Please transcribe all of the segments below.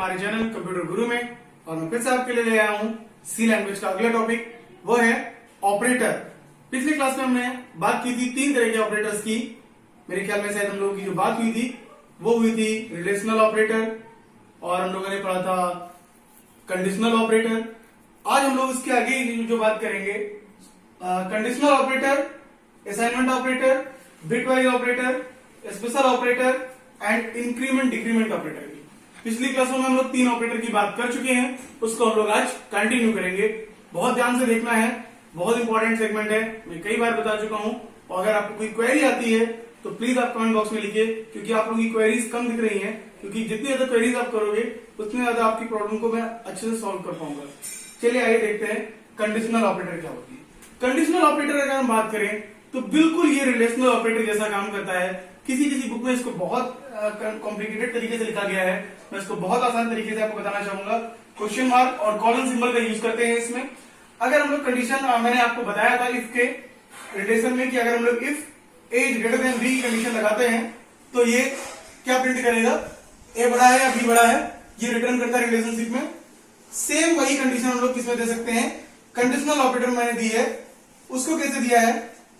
हमारे channel computer गुरु में। और मैं फिर से आपके लिए ले आया हूँ सी लैंग्वेज का अगला टॉपिक, वो है ऑपरेटर। पिछली क्लास में हमने बात की थी 3 तरह के ऑपरेटर्स की। मेरे ख्याल में शायद हम लोगों की जो बात हुई थी वो हुई थी रिलेशनल ऑपरेटर, और हम लोगों ने पढ़ा था कंडीशनल ऑपरेटर। आज हम लोग इसके आगे जो बात करेंगे conditional operator, assignment operator, bitwise operator, special operator and increment decrement operator की। पिछली क्लासों में हम लोग 3 ऑपरेटर की बात कर चुके हैं, उसको हम लोग आज कंटिन्यू करेंगे। बहुत ध्यान से देखना है, बहुत इंपॉर्टेंट सेगमेंट है, मैं कई बार बता चुका हूं। और अगर आपको कोई क्वेरी आती है तो प्लीज आप कमेंट बॉक्स में लिखिए, क्योंकि आप लोगों की क्वेरीज कम दिख रही हैं, क्योंकि जितनी ज्यादा क्वेरीज आप करोगे उतनी ज्यादा आपकी प्रॉब्लम को मैं अच्छे से सॉल्व कर पाऊंगा। चलिए आइए देखते हैं कंडीशनल ऑपरेटर क्या होती है। कंडीशनल ऑपरेटर अगर हम बात करें तो बिल्कुल ये रिलेशनल ऑपरेटर जैसा काम करता है। किसी बुक में इसको बहुत कॉम्प्लिकेटेड तरीके से लिखा गया है, मैं इसको बहुत आसान तरीके से आपको बताना चाहूंगा। क्वेश्चन मार्क और कॉलन सिंबल का यूज करते हैं इसमें। अगर हम लोग कंडीशन, मैंने आपको बताया था इफ के रिलेशन में कि अगर हम लोग if a is greater than b की कंडीशन लगाते हैं तो ये क्या प्रिंट करेगा, ए बड़ा है या बी बड़ा है, ये रिटर्न करता है रिलेशनशिप में। सेम वही कंडीशन हम लोग किसमें दे सकते हैं, कंडीशनल ऑपरेटर मैंने दी है, उसको कैसे दिया है।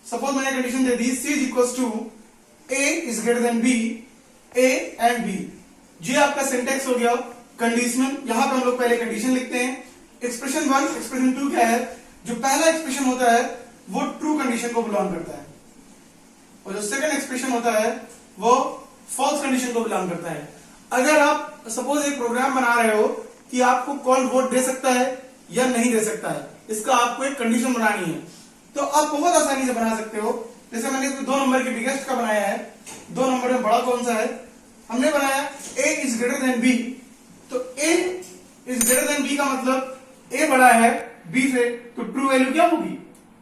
सपोज मैंने कंडीशन दे दी c is equal to a is greater than b, a and b. ये आपका सिंटेक्स हो गया कंडीशनल। यहां पे हम लोग पहले कंडीशन लिखते हैं। एक्सप्रेशन 1, एक्सप्रेशन 2 क्या है, जो पहला एक्सप्रेशन होता है वो ट्रू कंडीशन को बिलोंग करता है, और जो सेकंड एक्सप्रेशन होता है वो फॉल्स कंडीशन को बिलोंग करता है। अगर आप सपोज एक प्रोग्राम बना रहे हो कि आपको कौन वोट दे सकता है या नहीं दे सकता है, इसका आपको एक कंडीशन बनानी है, तो आप बहुत आसानी से बना सकते हो। जैसे मैंने 2 नंबर के बिगेस्ट का बनाया है, 2 नंबर में बड़ा कौन सा है, हमने बनाया a is greater then b, तो a is greater then b का मतलब a बड़ा है b से, तो ट्रू वैल्यू क्या होगी,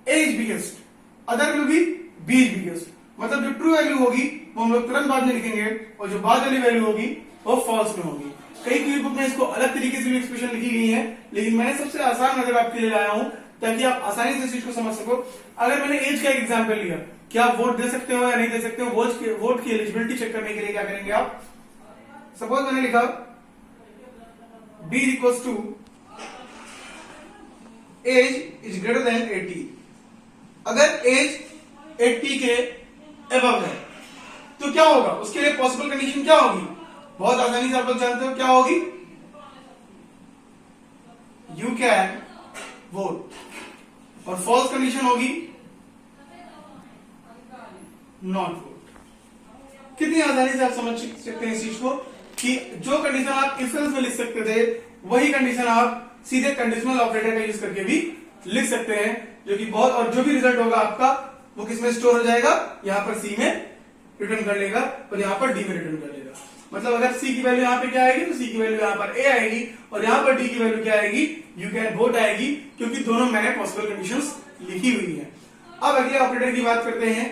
a is biggest, other will be b is biggest. मतलब जो ट्रू वैल्यू होगी वो हम लोग तुरंत बाद में लिखेंगे, और जो बाद वाली वैल्यू होगी वो फॉल्स में होगी। कई बुक में इसको अलग तरीके से भी एक्सप्रेशन लिखी गई है, लेकिन मैंने सबसे आसान मेथड आपके लिए लाया हूं ताकि आप आसानी से इस चीज को समझ सको। अगर मैंने एज का एक एग्जाम्पल लिया कि आप वोट दे सकते हो या नहीं दे सकते हो, वोट की एलिजिबिलिटी चेक करने के लिए क्या करेंगे आप। सपोज मैंने लिखा b equals to age is greater than 80। अगर एज 80 के एबव है तो क्या होगा, उसके लिए पॉसिबल कंडीशन क्या होगी, बहुत आसानी से आप लोग जानते हो क्या होगी, यू कैन वोट, और फॉल्स कंडीशन होगी नॉट वोट। कितनी आसानी से आप समझ सकते हैं इस चीज को कि जो कंडीशन आप इफ एल्स में लिख सकते थे वही कंडीशन आप सीधे कंडीशनल ऑपरेटर का यूज करके भी लिख सकते हैं, जो कि बहुत, और जो भी रिजल्ट होगा आपका वो किसमें स्टोर हो जाएगा, यहां पर सी में रिटर्न कर लेगा और यहां पर डी में रिटर्न कर लेगा। मतलब अगर सी की वैल्यू यहां पे क्या आएगी, तो सी की वैल्यू यहां पर ए आएगी, और यहां पर डी की वैल्यू क्या आएगी, यू कैन वोट आएगी, क्योंकि दोनों मैंने पॉसिबल कंडीशंस लिखी हुई है। अब अगले ऑपरेटर की बात करते हैं,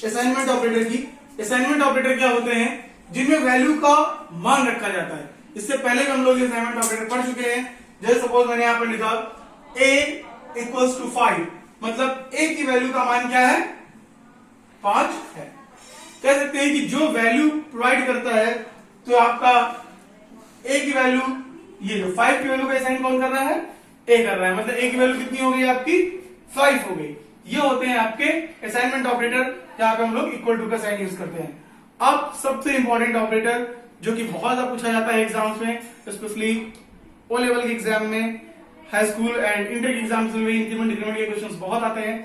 असाइनमेंट ऑपरेटर की। असाइनमेंट ऑपरेटर क्या होते हैं, जिनमें वैल्यू का मान रखा जाता है। इससे पहले भी हम लोग असाइनमेंट ऑपरेटर पढ़ चुके हैं। जैसे सपोज मैंने यहां पर लिखा a इक्वल्स टू 5, मतलब a की वैल्यू का मान क्या है, 5 है। कह सकते हैं कि जो वैल्यू प्रोवाइड करता है, तो आपका a की वैल्यू, ये जो 5 की वैल्यू का असाइन कौन कर रहा है, a कर रहा है, मतलब a की वैल्यू कितनी हो गई आपकी, 5 हो गई। ये होते हैं आपके असाइनमेंट ऑपरेटर, जहां पे हम लोग इक्वल टू का साइन यूज करते हैं। अब सबसे इंपॉर्टेंट ऑपरेटर, जो कि बहुत ज्यादा पूछा जाता है एग्जाम्स में, स्पेशली ओ लेवल के एग्जाम में, हाई स्कूल एंड इंटर के एग्जाम्स में इंक्रीमेंट डिक्रीमेंट के क्वेश्चंस बहुत आते हैं।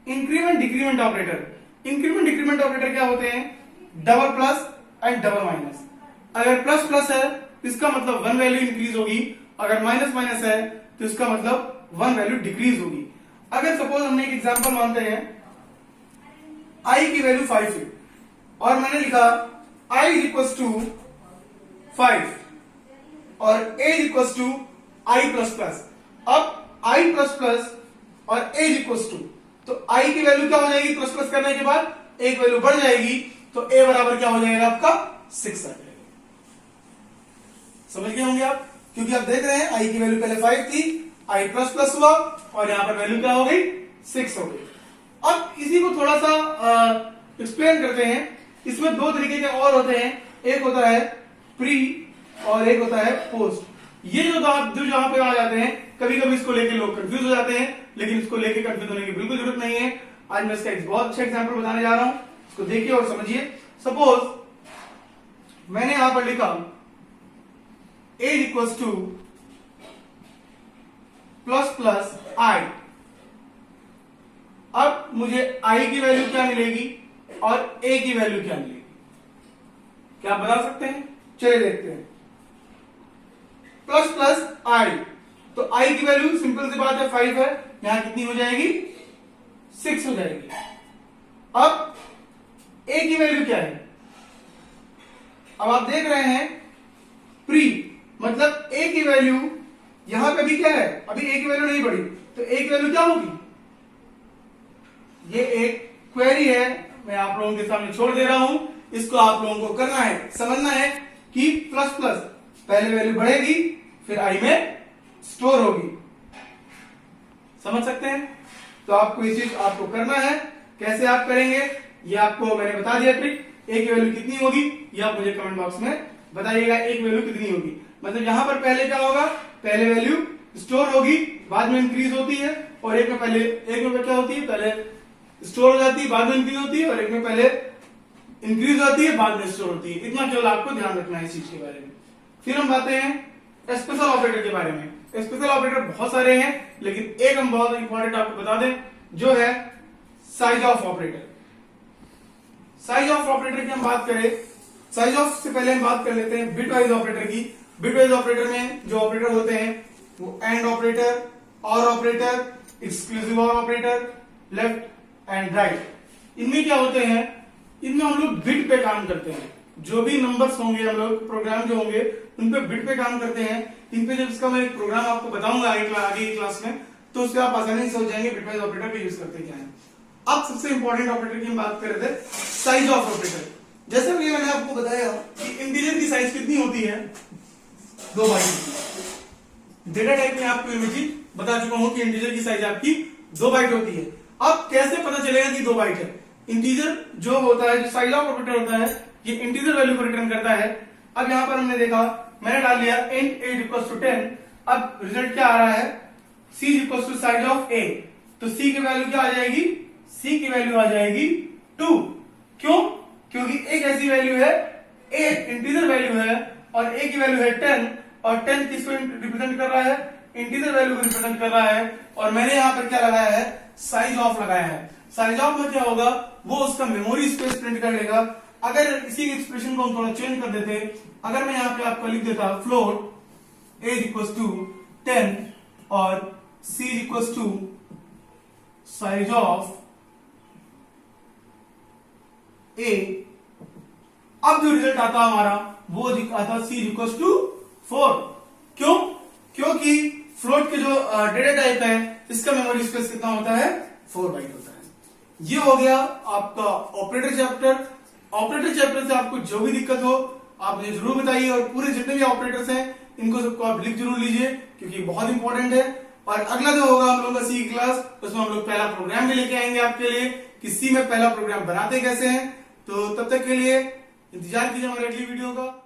Increment decrement operator. Increment decrement operator क्या होते हैं, double plus and double minus. अगर प्लस प्लस है तो इसका मतलब 1 वैल्यू इंक्रीज होगी, अगर माइनस माइनस है तो इसका मतलब 1 वैल्यू डिक्रीज होगी। अगर सपोज हमने एक एग्जांपल मानते हैं i की वैल्यू 5 है, और मैंने लिखा i इज इक्वल टू 5 और a is equal to i plus plus. अब i प्लस प्लस और a इज इक्वल टू, तो i की वैल्यू क्या हो जाएगी, प्लस प्लस करने के बाद एक वैल्यू बढ़ जाएगी, तो a बराबर क्या हो जाएगा आपका 6 आ जाएगा। समझ गए होंगे आप, क्योंकि आप देख रहे हैं i की वैल्यू पहले 5 थी, i प्लस प्लस हुआ और यहां पर वैल्यू क्या हो गई, 6 हो गई। अब इसी को थोड़ा सा एक्सप्लेन करते हैं। इसमें 2 तरीके के और होते हैं, एक होता है प्री और एक होता है पोस्ट। ये जो जहां पे आ जाते हैं, कभी कभी इसको लेके लोग कंफ्यूज हो जाते हैं, लेकिन इसको लेके कंफ्यूज होने की बिल्कुल जरूरत नहीं है। आज मैं इसका एक बहुत अच्छा एग्जाम्पल बताने जा रहा हूं, इसको देखिए और समझिए। सपोज मैंने यहां पर लिखा a equals to plus plus i. अब मुझे i की वैल्यू क्या मिलेगी और a की वैल्यू क्या मिलेगी, क्या आप बता सकते हैं? चलिए देखते हैं। प्लस प्लस i, तो i की वैल्यू सिंपल सी बात है 5 है, यहां कितनी हो जाएगी? 6 हो जाएगी। अब a की वैल्यू क्या है? अब आप देख रहे हैं प्री, मतलब a की वैल्यू यहां पे भी क्या है, अभी a की वैल्यू नहीं बढ़ी, तो a की वैल्यू क्या होगी? ये एक क्वेरी है, मैं आप लोगों के सामने छोड़ दे रहा हूं, इसको आप लोगों को करना है, समझना है कि प्लस प्लस पहले वैल्यू बढ़ेगी फिर i में स्टोर होगी। समझ सकते हैं? तो आपको ये चीज आपको करना है। कैसे आप करेंगे ये आपको मैंने बता दिया ट्रिक। a की वैल्यू कितनी होगी ये आप मुझे कमेंट बॉक्स में बताइएगा, a की वैल्यू कितनी होगी। मतलब यहां पर पहले क्या होगा, पहले वैल्यू स्टोर होगी, बाद में इंक्रीज होती है, और एक में क्या होती है, पहले स्टोर हो जाती है, बाद में इंक्रीज होती है, और एक में पहले इंक्रीज होती है, बाद में स्टोर होती है। इतना केवल आपको ध्यान रखना है इस चीज के बारे में। फिर हम बातें हैं स्पेशल ऑपरेटर के बारे में। स्पेशल ऑपरेटर बहुत सारे हैं, लेकिन एक हम बहुत इंपॉर्टेंट आपको बता दें, जो है size of operator. Size of operator की हम बात करें, साइज ऑफ से पहले हम बात कर लेते हैं बिट वाइज ऑपरेटर की। बिट वाइज ऑपरेटर में जो ऑपरेटर होते हैं वो एंड ऑपरेटर, और ऑपरेटर, एक्सक्लूसिव और ऑपरेटर, लेफ्ट एंड राइट। इनमें क्या होते हैं, इनमें हम लोग बिट पे काम करते हैं। जो भी नंबर्स होंगे, हम लोग प्रोग्राम जो होंगे उन पे बिट पे काम करते हैं। इन पे जब इसका मैं एक प्रोग्राम आपको बताऊंगा आगे की क्लास में, तो उससे आप आसानी से समझ जाएंगे बिट वाइज ऑपरेटर पे यूज करते क्या है। अब सबसे इंपॉर्टेंट ऑपरेटर की हम बात कर रहे थे, साइज ऑफ ऑपरेटर। जैसे कि मैंने आपको बताया कि इंटीजर की साइज कितनी होती है, 2 बाइट। डेटा टाइप में आपको इमेज बता चुका हूं कि इंटीजर की साइज आपकी 2 बाइट होती है। अब कैसे पता चलेगा कि 2 बाइट है? इंटीजर जो होता है, जो साइज ऑफ ऑपरेटर होता है, ये इंटीजर वैल्यू को रिटर्न करता है। अब यहां पर हमने देखा, मैंने डाल दिया int a इक्वल्स टू 10। अब रिजल्ट क्या आ रहा है, c equals to size of a, तो c की वैल्यू क्या आ जाएगी, c की वैल्यू आ जाएगी 2। क्यों? क्योंकि एक ऐसी वैल्यू है, a इंटीजर वैल्यू है और a की वैल्यू है 10, और 10 किसको रिप्रेजेंट कर रहा है, इंटीजर वैल्यू को रिप्रेजेंट कर रहा है। और मैंने यहां पर क्या लगाया है, साइज ऑफ लगाया है। साइज ऑफ में क्या होगा, वो उसका मेमोरी स्पेस प्रिंट कर लेगा। अगर इसी एक्सप्रेशन को हम थोड़ा चेंज कर देते, अगर मैं यहां पे आपको लिख देता फ्लोट a इक्वल्स टू 10 और c equals to size of a, अब जो रिजल्ट आता हमारा वो आता c इक्वल्स टू 4। क्यों? क्योंकि फ्लोट के जो डेटा टाइप है इसका मेमोरी स्पेस कितना होता है, 4 बाइट होता है। ये हो गया आपका ऑपरेटर चैप्टर। ऑपरेटर चैप्टर से आपको जो भी दिक्कत हो आप मुझे जरूर बताइए, और पूरे जितने भी ऑपरेटर्स हैं इनको सबको आप लिख जरूर लीजिए, क्योंकि बहुत इंपॉर्टेंट है। और अगला जो होगा हम लोगों का सी क्लास, उसमें हम लोग पहला प्रोग्राम भी लेके आएंगे आपके लिए कि सी में पहला प्रोग्राम बनाते कैसे हैं। तो तब तक के लिए इंतजार कीजिए हमारे अगली वीडियो का।